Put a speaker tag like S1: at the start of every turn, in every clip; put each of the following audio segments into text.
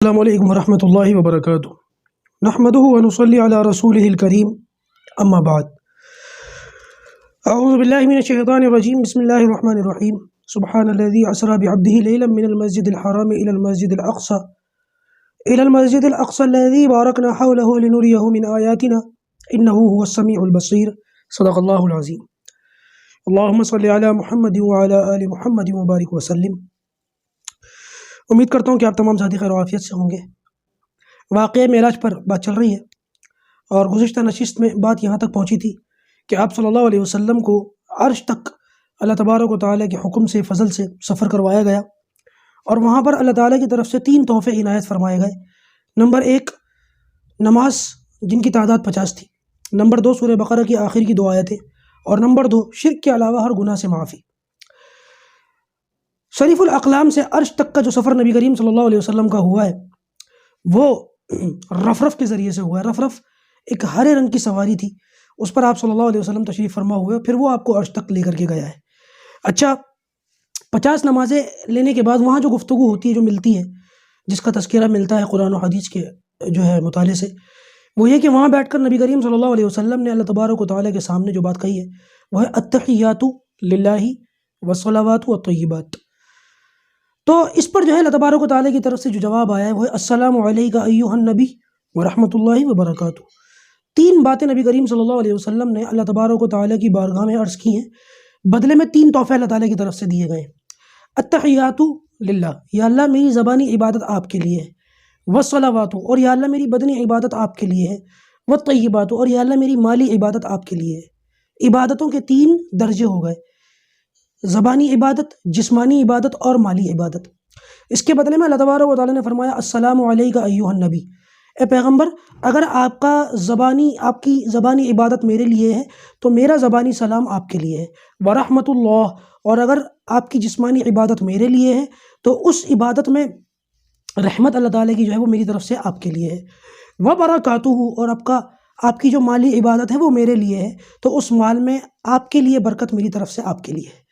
S1: السلام علیکم ورحمۃ اللہ وبرکاتہ نحمدہ ونصلی علی رسولہ الکریم اما بعد اعوذ باللہ من الشیطان الرجیم بسم اللہ الرحمن الرحیم سبحان الذی اسری بعبدہ لیلا من المسجد الحرام الى المسجد الاقصى الذی بارکنا حولہ لنریہ من آیاتنا انہ هو السمیع البصیر صدق اللہ العظیم اللہم صلی علی محمد وعلی آل محمد وبارک وسلم۔ امید کرتا ہوں کہ آپ تمام ساتھی خیر و عافیت سے ہوں گے۔ واقعہ معراج پر بات چل رہی ہے اور گزشتہ نشست میں بات یہاں تک پہنچی تھی کہ آپ صلی اللہ علیہ وسلم کو عرش تک اللہ تبارک و تعالیٰ کے حکم سے فضل سے سفر کروایا گیا اور وہاں پر اللہ تعالیٰ کی طرف سے 3 تحفے عنایت فرمائے گئے۔ نمبر 1 نماز جن کی تعداد 50 تھی، نمبر 2 سورہ بقرہ کی آخر کی 2 آیتیں، اور نمبر 2 شرک کے علاوہ ہر گناہ سے معافی۔ شریف الاقلام سے عرش تک کا جو سفر نبی کریم صلی اللہ علیہ وسلم کا ہوا ہے وہ رفرف کے ذریعے سے ہوا ہے۔ رفرف ایک ہرے رنگ کی سواری تھی، اس پر آپ صلی اللہ علیہ وسلم تشریف فرما ہوئے، پھر وہ آپ کو عرش تک لے کر کے گیا ہے۔ اچھا، 50 نمازیں لینے کے بعد وہاں جو گفتگو ہوتی ہے، جو ملتی ہے، جس کا تذکرہ ملتا ہے قرآن و حدیث کے مطالعے سے، وہ یہ کہ وہاں بیٹھ کر نبی کریم صلی اللہ علیہ وسلم نے اللہ تبارک و تعالیٰ کے سامنے جو بات کہی ہے وہ ہے التحیات للہ والصلوات والطیبات۔ تو اس پر اللہ تبارک و تعالیٰ کی طرف سے جو جواب آیا ہے وہ ہے السلام علیک ایھا النبی ورحمۃ اللہ وبرکاتہ۔ 3 باتیں نبی کریم صلی اللہ علیہ وسلم نے اللہ تبارک و تعالیٰ کی بارگاہ میں عرض کی ہیں، بدلے میں 3 تحفے اللہ تعالیٰ کی طرف سے دیے گئے ہیں۔ التحیات للہ، یا اللہ میری زبانی عبادت آپ کے لیے ہے، والصلوات، اور یا اللہ میری بدنی عبادت آپ کے لیے ہے، والطیبات، اور یا اللہ میری مالی عبادت آپ کے لیے ہے۔ عبادتوں کے 3 درجے ہو گئے، زبانی عبادت، جسمانی عبادت اور مالی عبادت۔ اس کے بدلے میں اللہ تبارک و تعالیٰ نے فرمایا السلام علیک ایھا النبی، اے پیغمبر، اگر آپ کی زبانی عبادت میرے لیے ہے تو میرا زبانی سلام آپ کے لیے ہے، ورحمۃ اللہ، اور اگر آپ کی جسمانی عبادت میرے لیے ہے تو اس عبادت میں رحمت اللہ تعالیٰ کی وہ میری طرف سے آپ کے لیے ہے، وبرکاتہ، اور آپ کی جو مالی عبادت ہے وہ میرے لیے ہے تو اس مال میں آپ کے لیے برکت میری طرف سے آپ کے لیے ہے۔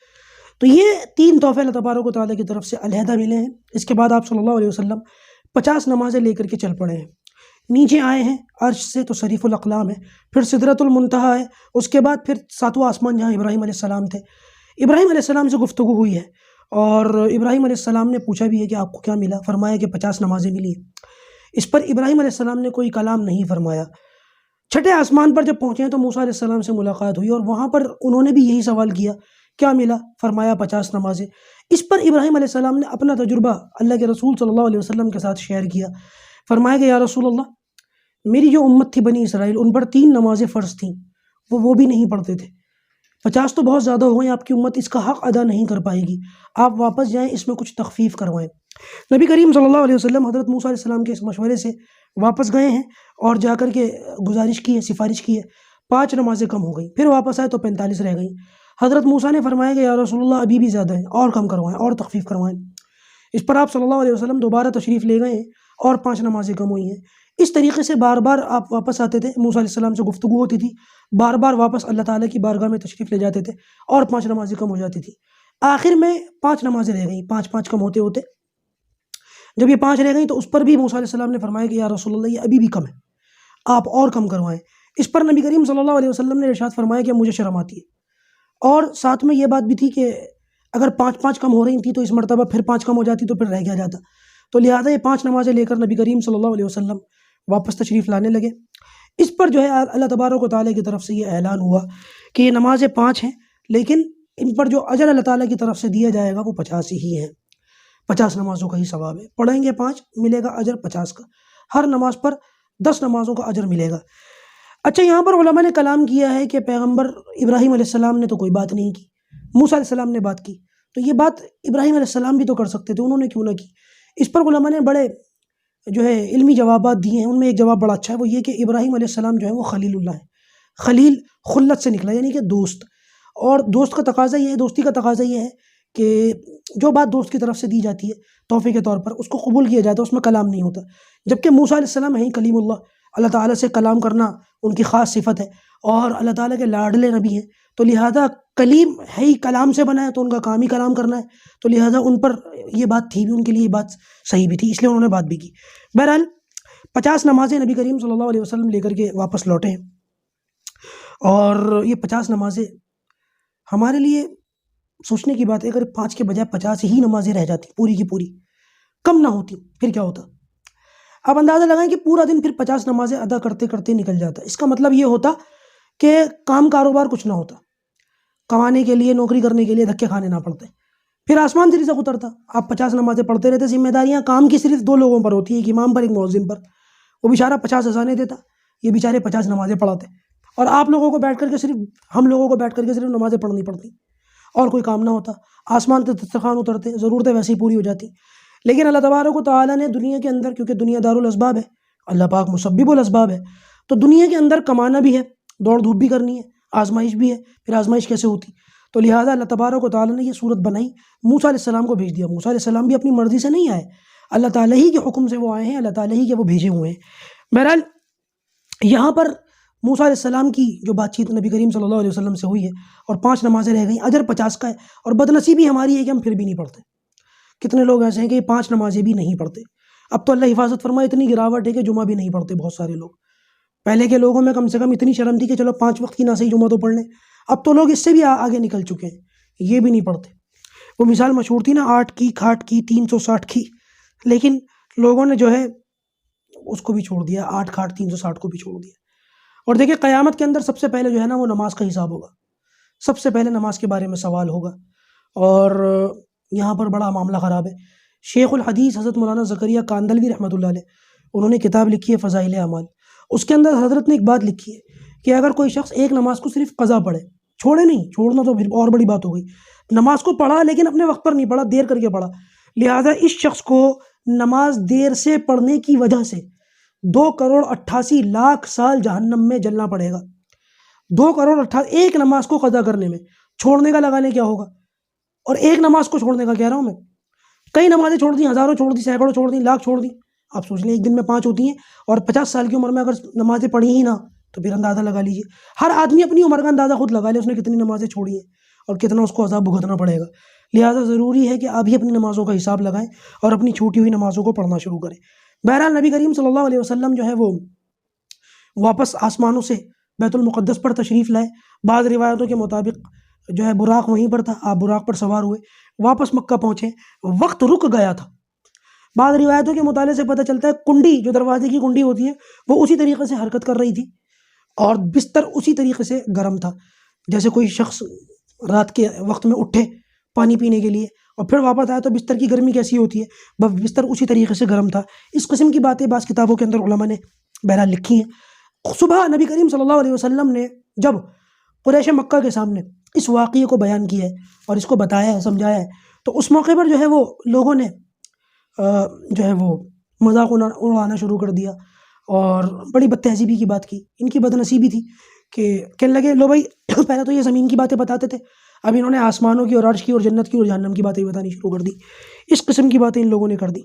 S1: تو یہ 3 تحفے اللہ تبارک و تعالیٰ کی طرف سے علیحدہ ملے ہیں۔ اس کے بعد آپ صلی اللہ علیہ وسلم 50 نمازیں لے کر کے چل پڑے ہیں، نیچے آئے ہیں عرش سے تو شریف الاقلام ہے، پھر سدرۃ المنتہا ہے، اس کے بعد پھر 7واں آسمان جہاں ابراہیم علیہ السلام تھے۔ ابراہیم علیہ السلام سے گفتگو ہوئی ہے اور ابراہیم علیہ السلام نے پوچھا بھی ہے کہ آپ کو کیا ملا، فرمایا کہ 50 نمازیں ملی ہیں۔ اس پر ابراہیم علیہ السلام نے کوئی کلام نہیں فرمایا۔ 6ٹھے آسمان پر جب پہنچے ہیں تو موسیٰ علیہ السلام سے ملاقات ہوئی اور وہاں پر انہوں نے بھی یہی سوال کیا، کیا ملا، فرمایا 50 نمازیں۔ اس پر ابراہیم علیہ السلام نے اپنا تجربہ اللہ کے رسول صلی اللہ علیہ وسلم کے ساتھ شیئر کیا، فرمایا کہ یا رسول اللہ، میری جو امت تھی بنی اسرائیل، ان پر 3 نمازیں فرض تھیں، وہ بھی نہیں پڑھتے تھے۔ 50 تو بہت زیادہ ہو گئے، آپ کی امت اس کا حق ادا نہیں کر پائے گی، آپ واپس جائیں، اس میں کچھ تخفیف کروائیں۔ نبی کریم صلی اللہ علیہ وسلم حضرت موسیٰ علیہ السلام کے اس مشورے سے واپس گئے ہیں اور جا کر کے گزارش کی ہے، سفارش کی ہے، 5 نمازیں کم ہو گئیں، پھر واپس آئے تو 45 رہ گئیں۔ حضرت موسیٰ نے فرمایا کہ یا رسول اللہ ابھی بھی زیادہ ہیں، اور کم کروائیں، اور تخفیف کروائیں۔ اس پر آپ صلی اللہ علیہ وسلم دوبارہ تشریف لے گئے ہیں اور 5 نمازیں کم ہوئی ہیں۔ اس طریقے سے بار بار آپ واپس آتے تھے، موسیٰ علیہ السلام سے گفتگو ہوتی تھی، بار بار واپس اللہ تعالیٰ کی بارگاہ میں تشریف لے جاتے تھے اور 5 نمازیں کم ہو جاتی تھی۔ آخر میں 5 نمازیں رہ گئیں، 5 کم ہوتے ہوتے جب یہ 5 رہ گئیں تو اس پر بھی موسیٰ علیہ السلام نے فرمایا کہ یا رسول اللہ یہ ابھی بھی کم ہے، آپ اور کم کروائیں۔ اس پر نبی کریم صلی اللہ علیہ وسلم نے ارشاد فرمایا کہ مجھے شرم آتی ہے، اور ساتھ میں یہ بات بھی تھی کہ اگر 5 کم ہو رہی تھی تو اس مرتبہ پھر 5 کم ہو جاتی تو پھر رہ گیا جاتا، تو لہٰذا یہ 5 نمازیں لے کر نبی کریم صلی اللہ علیہ وسلم واپس تشریف لانے لگے۔ اس پر اللہ تبارک و تعالیٰ کی طرف سے یہ اعلان ہوا کہ یہ نمازیں 5 ہیں، لیکن ان پر جو اجر اللہ تعالیٰ کی طرف سے دیا جائے گا وہ 50 ہی ہیں، 50 نمازوں کا ہی ثواب ہے، پڑھیں گے 5 ملے گا اجر 50 کا، ہر نماز پر 10 نمازوں کا اجر ملے گا۔ اچھا، یہاں پر علماء نے کلام کیا ہے کہ پیغمبر ابراہیم علیہ السلام نے تو کوئی بات نہیں کی، موسیٰ علیہ السلام نے بات کی، تو یہ بات ابراہیم علیہ السلام بھی تو کر سکتے تھے، انہوں نے کیوں نہ کی؟ اس پر علماء نے بڑے علمی جوابات دیے ہیں۔ ان میں ایک جواب بڑا اچھا ہے، وہ یہ کہ ابراہیم علیہ السلام وہ خلیل اللہ ہے، خلیل خلت سے نکلا، یعنی کہ دوست، اور دوست کا تقاضا یہ ہے، دوستی کا تقاضا یہ ہے کہ جو بات دوست کی طرف سے دی جاتی ہے تحفے کے طور پر اس کو قبول کیا جاتا ہے، اس میں کلام نہیں ہوتا۔ جبکہ موسیٰ علیہ السلام ہیں کلیم اللہ، اللہ تعالیٰ سے کلام کرنا ان کی خاص صفت ہے، اور اللہ تعالیٰ کے لاڈلے نبی ہیں، تو لہٰذا کلیم ہے ہی کلام سے بنا ہے، تو ان کا کام ہی کلام کرنا ہے، تو لہٰذا ان پر یہ بات تھی بھی، ان کے لیے یہ بات صحیح بھی تھی، اس لیے انہوں نے بات بھی کی۔ بہرحال 50 نمازیں نبی کریم صلی اللہ علیہ وسلم لے کر کے واپس لوٹے ہیں، اور یہ 50 نمازیں ہمارے لیے سوچنے کی بات ہے، اگر 5 کے بجائے 50 ہی نمازیں رہ جاتی پوری کی پوری، کم نہ ہوتی، پھر کیا ہوتا؟ آپ اندازہ لگائیں کہ پورا دن پھر 50 نمازیں ادا کرتے کرتے نکل جاتا، اس کا مطلب یہ ہوتا کہ کام کاروبار کچھ نہ ہوتا، کمانے کے لیے، نوکری کرنے کے لیے دھکے کھانے نہ پڑتے، پھر آسمان سے رزق اترتا۔ آپ 50 نمازیں پڑھتے رہتے، ذمہ داریاں کام کی صرف 2 لوگوں پر ہوتی ہیں، ایک امام پر، ایک مؤذن پر، وہ بیچارہ 50 اذانیں دیتا، یہ بیچارے 50 نمازیں پڑھاتے، اور آپ لوگوں کو بیٹھ کر کے صرف، ہم لوگوں کو بیٹھ کر کے صرف نمازیں پڑھنی پڑتی، اور کوئی کام نہ ہوتا، آسمان سے دسترخوان اترتے، ضرورتیں ویسے ہی پوری ہو جاتی۔ لیکن اللہ تبارک و تعالیٰ نے دنیا کے اندر، کیونکہ دنیا دار الاسباب ہے، اللہ پاک مسبب الاسباب ہے، تو دنیا کے اندر کمانا بھی ہے، دوڑ دھوپ بھی کرنی ہے، آزمائش بھی ہے، پھر آزمائش کیسے ہوتی؟ تو لہٰذا اللہ تبارک و تعالیٰ نے یہ صورت بنائی، موسیٰ علیہ السلام کو بھیج دیا۔ موسیٰ علیہ السلام بھی اپنی مرضی سے نہیں آئے، اللہ تعالیٰ ہی کے حکم سے وہ آئے ہیں، اللہ تعالیٰ ہی کے وہ بھیجے ہوئے ہیں۔ بہرحال یہاں پر موسیٰ علیہ السلام کی جو بات چیت نبی کریم صلی اللہ علیہ وسلم سے ہوئی ہے، اور 5 نمازیں رہ گئیں، اجر 50 کا ہے، اور بدنصیبی ہماری ہے کہ ہم پھر بھی نہیں پڑھتے۔ کتنے لوگ ایسے ہیں کہ 5 نمازیں بھی نہیں پڑھتے؟ اب تو اللہ حفاظت فرمائے، اتنی گراوٹ ہے کہ جمعہ بھی نہیں پڑھتے بہت سارے لوگ۔ پہلے کے لوگوں میں کم سے کم اتنی شرم تھی کہ چلو 5 وقت کی نہ صحیح جمعہ تو پڑھ لیں، اب تو لوگ اس سے بھی آگے نکل چکے ہیں، یہ بھی نہیں پڑھتے۔ وہ مثال مشہور تھی نا، 8 کی کھاٹ کی 360 کی، لیکن لوگوں نے جو ہے اس کو بھی چھوڑ دیا، 8 کھاٹ 360 کو بھی چھوڑ دیا۔ اور دیکھیں قیامت کے اندر سب سے پہلے جو ہے نا وہ نماز کا حساب ہوگا، سب سے پہلے نماز کے بارے میں سوال ہوگا، اور یہاں پر بڑا معاملہ خراب ہے۔ شیخ الحدیث حضرت مولانا زکریا کاندلوی رحمۃ اللہ علیہ، انہوں نے کتاب لکھی ہے فضائل اعمال، اس کے اندر حضرت نے ایک بات لکھی ہے کہ اگر کوئی شخص ایک نماز کو صرف قضا پڑھے، چھوڑے نہیں، چھوڑنا تو پھر اور بڑی بات ہو گئی، نماز کو پڑھا لیکن اپنے وقت پر نہیں پڑھا، دیر کر کے پڑھا، لہٰذا اس شخص کو نماز دیر سے پڑھنے کی وجہ سے 2,88,00,000 سال جہنم میں جلنا پڑے گا۔ 2,88,00,000 ایک نماز کو قضا کرنے میں، چھوڑنے کا لگا لیں کیا ہوگا؟ اور ایک نماز کو چھوڑنے کا کہہ رہا ہوں میں، کئی نمازیں چھوڑ دیں، ہزاروں چھوڑ دیں، سینکڑوں چھوڑ دیں، لاکھ چھوڑ دیں، آپ سوچ لیں ایک دن میں 5 ہوتی ہیں، اور 50 سال کی عمر میں اگر نمازیں پڑھی ہی نہ تو پھر اندازہ لگا لیجیے، ہر آدمی اپنی عمر کا اندازہ خود لگا لے اس نے کتنی نمازیں چھوڑی ہیں اور کتنا اس کو عذاب بھگتنا پڑے گا۔ لہٰذا ضروری ہے کہ آپ ہی اپنی نمازوں کا حساب لگائیں اور اپنی چھوٹی ہوئی نمازوں کو پڑھنا شروع کریں۔ بہرحال نبی کریم صلی اللہ علیہ وسلم جو ہے وہ واپس آسمانوں سے بیت المقدس پر تشریف لائے، بعض روایتوں کے مطابق جو ہے براق وہیں پر تھا، آپ براق پر سوار ہوئے، واپس مکہ پہنچے، وقت رک گیا تھا۔ بعض روایتوں کے مطالعے سے پتہ چلتا ہے کنڈی، جو دروازے کی کنڈی ہوتی ہے، وہ اسی طریقے سے حرکت کر رہی تھی، اور بستر اسی طریقے سے گرم تھا، جیسے کوئی شخص رات کے وقت میں اٹھے پانی پینے کے لیے اور پھر واپس آیا تو بستر کی گرمی کیسی ہوتی ہے، بستر اسی طریقے سے گرم تھا۔ اس قسم کی باتیں بعض کتابوں کے اندر علماء نے بہرحال لکھی ہیں۔ صبح نبی کریم صلی اللہ علیہ وسلم نے جب قریش مکہ کے سامنے اس واقعے کو بیان کیا ہے اور اس کو بتایا ہے، سمجھایا ہے، تو اس موقع پر جو ہے وہ لوگوں نے جو ہے وہ مذاق اڑانا شروع کر دیا اور بڑی بد تہذیبی کی بات کی۔ ان کی بد نصیبی تھی کہ کہنے لگے لو بھائی، پہلے تو یہ زمین کی باتیں بتاتے تھے، اب انہوں نے آسمانوں کی اور عرش کی اور جنت کی اور جہنم کی باتیں بتانی شروع کر دی۔ اس قسم کی باتیں ان لوگوں نے کر دی۔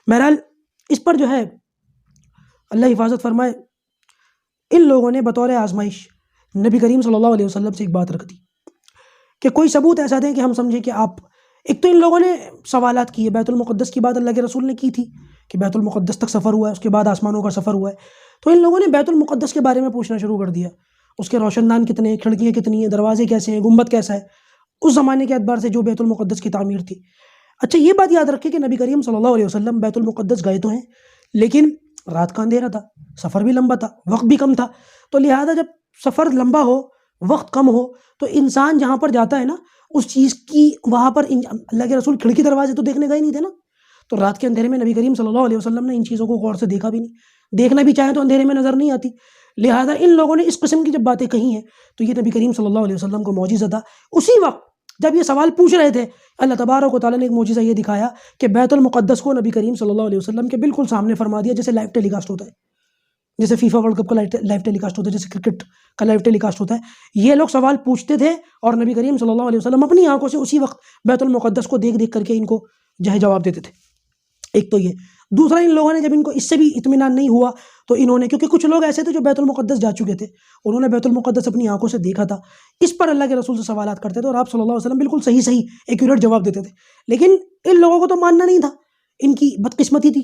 S1: بہرحال اس پر جو ہے اللہ حفاظت فرمائے، ان لوگوں نے بطور آزمائش نبی کریم صلی اللہ علیہ وسلم سے ایک بات رکھ دی کہ کوئی ثبوت ایسا دیں کہ ہم سمجھیں کہ آپ، ایک تو ان لوگوں نے سوالات کیے، بیت المقدس کی بات اللہ کے رسول نے کی تھی کہ بیت المقدس تک سفر ہوا ہے، اس کے بعد آسمانوں کا سفر ہوا ہے، تو ان لوگوں نے بیت المقدس کے بارے میں پوچھنا شروع کر دیا، اس کے روشن دان کتنے ہیں، کھڑکیاں کتنی ہیں، دروازے کیسے ہیں، گنبد کیسا ہے، اس زمانے کے اعتبار سے جو بیت المقدس کی تعمیر تھی۔ اچھا یہ بات یاد رکھیں کہ نبی کریم صلی اللہ علیہ وسلم بیت المقدس گئے تو ہیں، لیکن رات کا اندھیرا تھا، سفر بھی لمبا تھا، وقت بھی کم تھا، تو لہٰذا جب سفر لمبا ہو، وقت کم ہو، تو انسان جہاں پر جاتا ہے نا اس چیز کی، وہاں پر اللہ کے رسول کھڑکی دروازے تو دیکھنے گئے نہیں تھے نا، تو رات کے اندھیرے میں نبی کریم صلی اللہ علیہ وسلم نے ان چیزوں کو غور سے دیکھا بھی نہیں، دیکھنا بھی چاہیں تو اندھیرے میں نظر نہیں آتی، لہٰذا ان لوگوں نے اس قسم کی جب باتیں کہی ہیں تو یہ نبی کریم صلی اللہ علیہ وسلم کو معجزہ تھا۔ اسی وقت جب یہ سوال پوچھ رہے تھے، اللہ تبارک و تعالیٰ نے ایک معجزہ یہ دکھایا کہ بیت المقدس کو نبی کریم صلی اللہ علیہ وسلم کے بالکل سامنے فرما دیا، جیسے لائیو ٹیلی کاسٹ ہوتا ہے، جیسے فیفا ورلڈ کپ کا لائیو ٹیلی کاسٹ ہوتا ہے، جیسے کرکٹ کا لائیو ٹیلی کاسٹ ہوتا ہے۔ یہ لوگ سوال پوچھتے تھے اور نبی کریم صلی اللہ علیہ وسلم اپنی آنکھوں سے اسی وقت بیت المقدس کو دیکھ دیکھ کر کے ان کو جو ہے جواب دیتے تھے۔ ایک تو یہ، دوسرا ان لوگوں نے جب ان کو اس سے بھی اطمینان نہیں ہوا تو انہوں نے، کیونکہ کچھ لوگ ایسے تھے جو بیت المقدس جا چکے تھے، انہوں نے بیت المقدس اپنی آنکھوں سے دیکھا تھا، اس پر اللہ کے رسول سے سوالات کرتے تھے اور آپ صلی اللہ علیہ وسلم بالکل صحیح ایکوریٹ جواب دیتے تھے، لیکن ان لوگوں کو تو ماننا نہیں تھا، ان کی بدقسمتی تھی،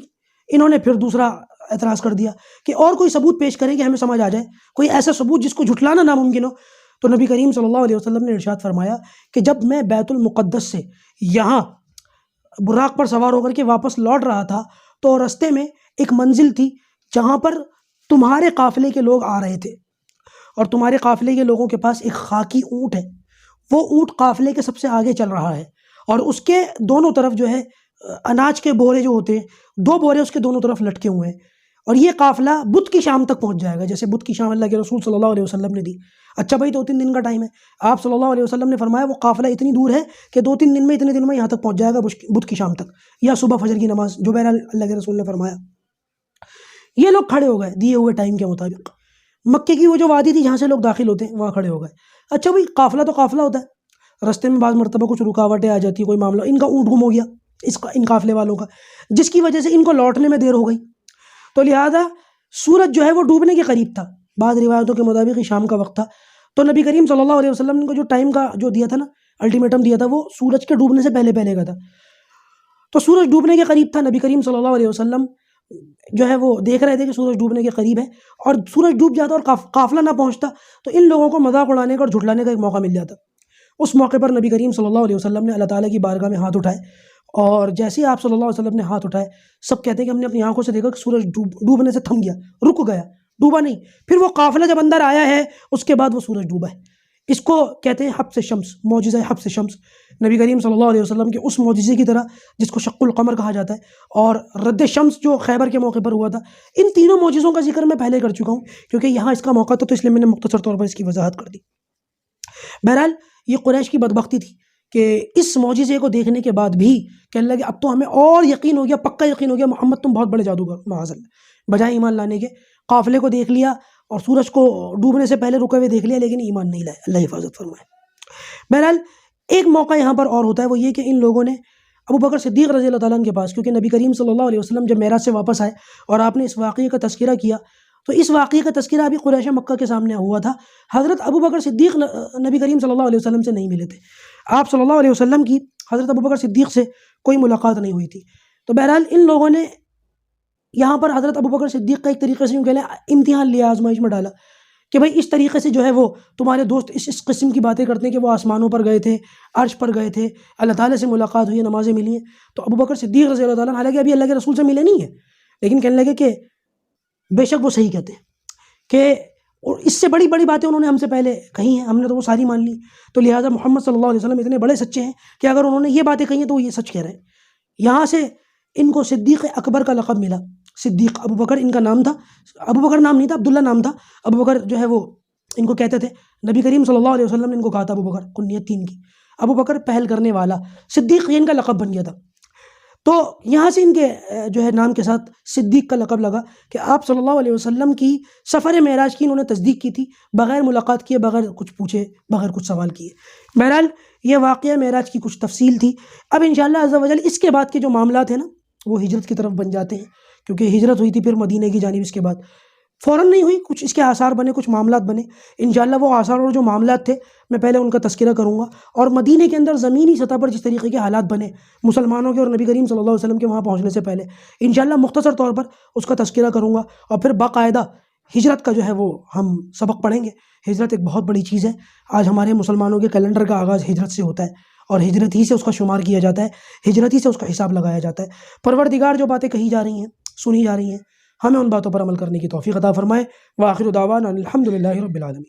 S1: انہوں نے پھر دوسرا اعتراض کر دیا کہ اور کوئی ثبوت پیش کریں کہ ہمیں سمجھ آ جائے، کوئی ایسا ثبوت جس کو جھٹلانا ناممکن ہو۔ تو نبی کریم صلی اللہ علیہ وسلم نے ارشاد فرمایا کہ جب میں بیت المقدس سے یہاں براق پر سوار ہو کر کے واپس لوٹ رہا تھا تو رستے میں ایک منزل تھی جہاں پر تمہارے قافلے کے لوگ آ رہے تھے، اور تمہارے قافلے کے لوگوں کے پاس ایک خاکی اونٹ ہے، وہ اونٹ قافلے کے سب سے آگے چل رہا ہے، اور اس کے دونوں طرف جو ہے اناج کے بورے جو ہوتے ہیں، 2 بورے اس کے دونوں طرف لٹکے ہوئے ہیں، اور یہ قافلہ بدھ کی شام تک پہنچ جائے گا، جیسے بدھ کی شام اللہ کے رسول صلی اللہ علیہ وسلم نے دی۔ اچھا بھائی 2-3 دن کا ٹائم ہے، آپ صلی اللہ علیہ وسلم نے فرمایا وہ قافلہ اتنی دور ہے کہ 2-3 دن میں، اتنے دن میں یہاں تک پہنچ جائے گا بدھ کی شام تک، یا صبح فجر کی نماز، جو بہرحال اللہ کے رسول نے فرمایا۔ یہ لوگ کھڑے ہو گئے دیے ہوئے ٹائم کے مطابق، مکے کی وہ جو وادی تھی جہاں سے لوگ داخل ہوتے ہیں وہاں کھڑے ہو گئے۔ اچھا بھائی قافلہ تو قافلہ ہوتا ہے، رستے میں بعض مرتبہ کچھ رکاوٹیں آ جاتی، کوئی معاملہ، ان کا اونٹ گم ہو گیا، ان قافلے والوں کا، جس کی وجہ سے ان کو لوٹنے میں دیر ہو گئی، تو لہٰذا سورج جو ہے وہ ڈوبنے کے قریب تھا، بعض روایتوں کے مطابق شام کا وقت تھا، تو نبی کریم صلی اللہ علیہ وسلم نے جو ٹائم کا جو دیا تھا نا، الٹیمیٹم دیا تھا، وہ سورج کے ڈوبنے سے پہلے کا تھا، تو سورج ڈوبنے کے قریب تھا، نبی کریم صلی اللہ علیہ وسلم جو ہے وہ دیکھ رہے تھے کہ سورج ڈوبنے کے قریب ہے، اور سورج ڈوب جاتا اور قافلہ نہ پہنچتا تو ان لوگوں کو مذاق اڑانے کا اور جھٹلانے کا ایک موقع مل جاتا۔ اس موقع پر نبی کریم صلی اللہ علیہ وسلم نے اللہ تعالیٰ کی بارگاہ میں ہاتھ اٹھائے، اور جیسے ہی آپ صلی اللہ علیہ وسلم نے ہاتھ اٹھائے، سب کہتے ہیں کہ ہم نے اپنی آنکھوں سے دیکھا کہ سورج ڈوبنے سے تھم گیا، رک گیا، ڈوبا نہیں، پھر وہ قافلہ جب اندر آیا ہے اس کے بعد وہ سورج ڈوبا ہے۔ اس کو کہتے ہیں حبس شمس، معجزہ حبس شمس، نبی کریم صلی اللہ علیہ وسلم کے اس معجزے کی طرح جس کو شق القمر کہا جاتا ہے، اور رد شمس جو خیبر کے موقع پر ہوا تھا۔ ان تینوں معجزوں کا ذکر میں پہلے کر چکا ہوں کیونکہ یہاں اس کا موقع تھا، تو اس لیے میں نے مختصر طور پر اس کی وضاحت کر دی۔ بہرحال یہ قریش کی بدبختی تھی کہ اس معجزے کو دیکھنے کے بعد بھی کہنے لگے اب تو ہمیں اور یقین ہو گیا، پکا یقین ہو گیا، محمد تم بہت بڑے جادوگر، معاذ اللہ، بجائے ایمان لانے کے قافلے کو دیکھ لیا اور سورج کو ڈوبنے سے پہلے رکے ہوئے دیکھ لیا، لیکن ایمان نہیں لائے، اللہ حفاظت فرمائے۔ بہرحال ایک موقع یہاں پر اور ہوتا ہے، وہ یہ کہ ان لوگوں نے ابو بکر صدیق رضی اللہ تعالیٰ عنہ کے پاس، کیونکہ نبی کریم صلی اللہ علیہ وسلم جب معراج سے واپس آئے اور آپ نے اس واقعے کا تذکرہ کیا، تو اس واقعے کا تذکرہ ابھی قریش مکہ کے سامنے ہوا تھا، حضرت ابو بکر صدیق نبی کریم صلی اللہ علیہ وسلم سے نہیں ملے تھے، آپ صلی اللہ علیہ وسلم کی حضرت ابو بکر صدیق سے کوئی ملاقات نہیں ہوئی تھی، تو بہرحال ان لوگوں نے یہاں پر حضرت ابو بکر صدیق کا ایک طریقے سے یوں کہہ لیں امتحان لیا، آزمائش میں ڈالا کہ بھائی اس طریقے سے جو ہے وہ تمہارے دوست اس قسم کی باتیں کرتے ہیں کہ وہ آسمانوں پر گئے تھے، عرش پر گئے تھے، اللہ تعالیٰ سے ملاقات ہوئی ہے، نمازیں ملی ہیں، تو ابو بکر صدیق رضی اللہ تعالیٰ، حالانکہ ابھی اللہ کے رسول سے ملے نہیں ہیں، لیکن کہنے لگے کہ بے شک وہ صحیح کہتے ہیں کہ اس سے بڑی بڑی باتیں انہوں نے ہم سے پہلے کہی ہیں، ہم نے تو وہ ساری مان لی، تو لہٰذا محمد صلی اللہ علیہ وسلم اتنے بڑے سچے ہیں کہ اگر انہوں نے یہ باتیں کہی ہیں تو وہ یہ سچ کہہ رہے ہیں۔ یہاں سے ان کو صدیق اکبر کا لقب ملا، صدیق ابو بکر ان کا نام تھا، ابو بکر نام نہیں تھا، عبداللہ نام تھا، ابو بکر جو ہے وہ ان کو کہتے تھے، نبی کریم صلی اللہ علیہ وسلم نے ان کو کہا تھا ابو بکر، کنیت تین کی، ابو بکر پہل کرنے والا، صدیق یہ ان کا لقب بن گیا تھا، تو یہاں سے ان کے جو ہے نام کے ساتھ صدیق کا لقب لگا کہ آپ صلی اللہ علیہ وسلم کی سفر معراج کی انہوں نے تصدیق کی تھی، بغیر ملاقات کیے، بغیر کچھ پوچھے، بغیر کچھ سوال کیے۔ بہرحال یہ واقعہ معراج کی کچھ تفصیل تھی۔ اب انشاءاللہ عز و جل اس کے بعد کے جو معاملات ہیں نا وہ ہجرت کی طرف بن جاتے ہیں، کیونکہ ہجرت ہوئی تھی پھر مدینہ کی جانب، اس کے بعد فوراً نہیں ہوئی، کچھ اس کے آثار بنے، کچھ معاملات بنے، انشاءاللہ وہ آثار اور جو معاملات تھے میں پہلے ان کا تذکرہ کروں گا، اور مدینہ کے اندر زمینی سطح پر جس طریقے کے حالات بنے مسلمانوں کے اور نبی کریم صلی اللہ علیہ وسلم کے وہاں پہنچنے سے پہلے، انشاءاللہ مختصر طور پر اس کا تذکرہ کروں گا، اور پھر باقاعدہ ہجرت کا جو ہے وہ ہم سبق پڑھیں گے۔ ہجرت ایک بہت بڑی چیز ہے، آج ہمارے مسلمانوں کے کیلنڈر کا آغاز ہجرت سے ہوتا ہے، اور ہجرت ہی سے اس کا شمار کیا جاتا ہے، ہجرت ہی سے اس کا حساب لگایا جاتا ہے۔ پروردگار جو باتیں کہی جا رہی ہیں، سنی جا رہی ہیں، ہمیں ان باتوں پر عمل کرنے کی توفیق عطا فرمائے۔ وآخر دعوانا الحمدللہ رب العالمین۔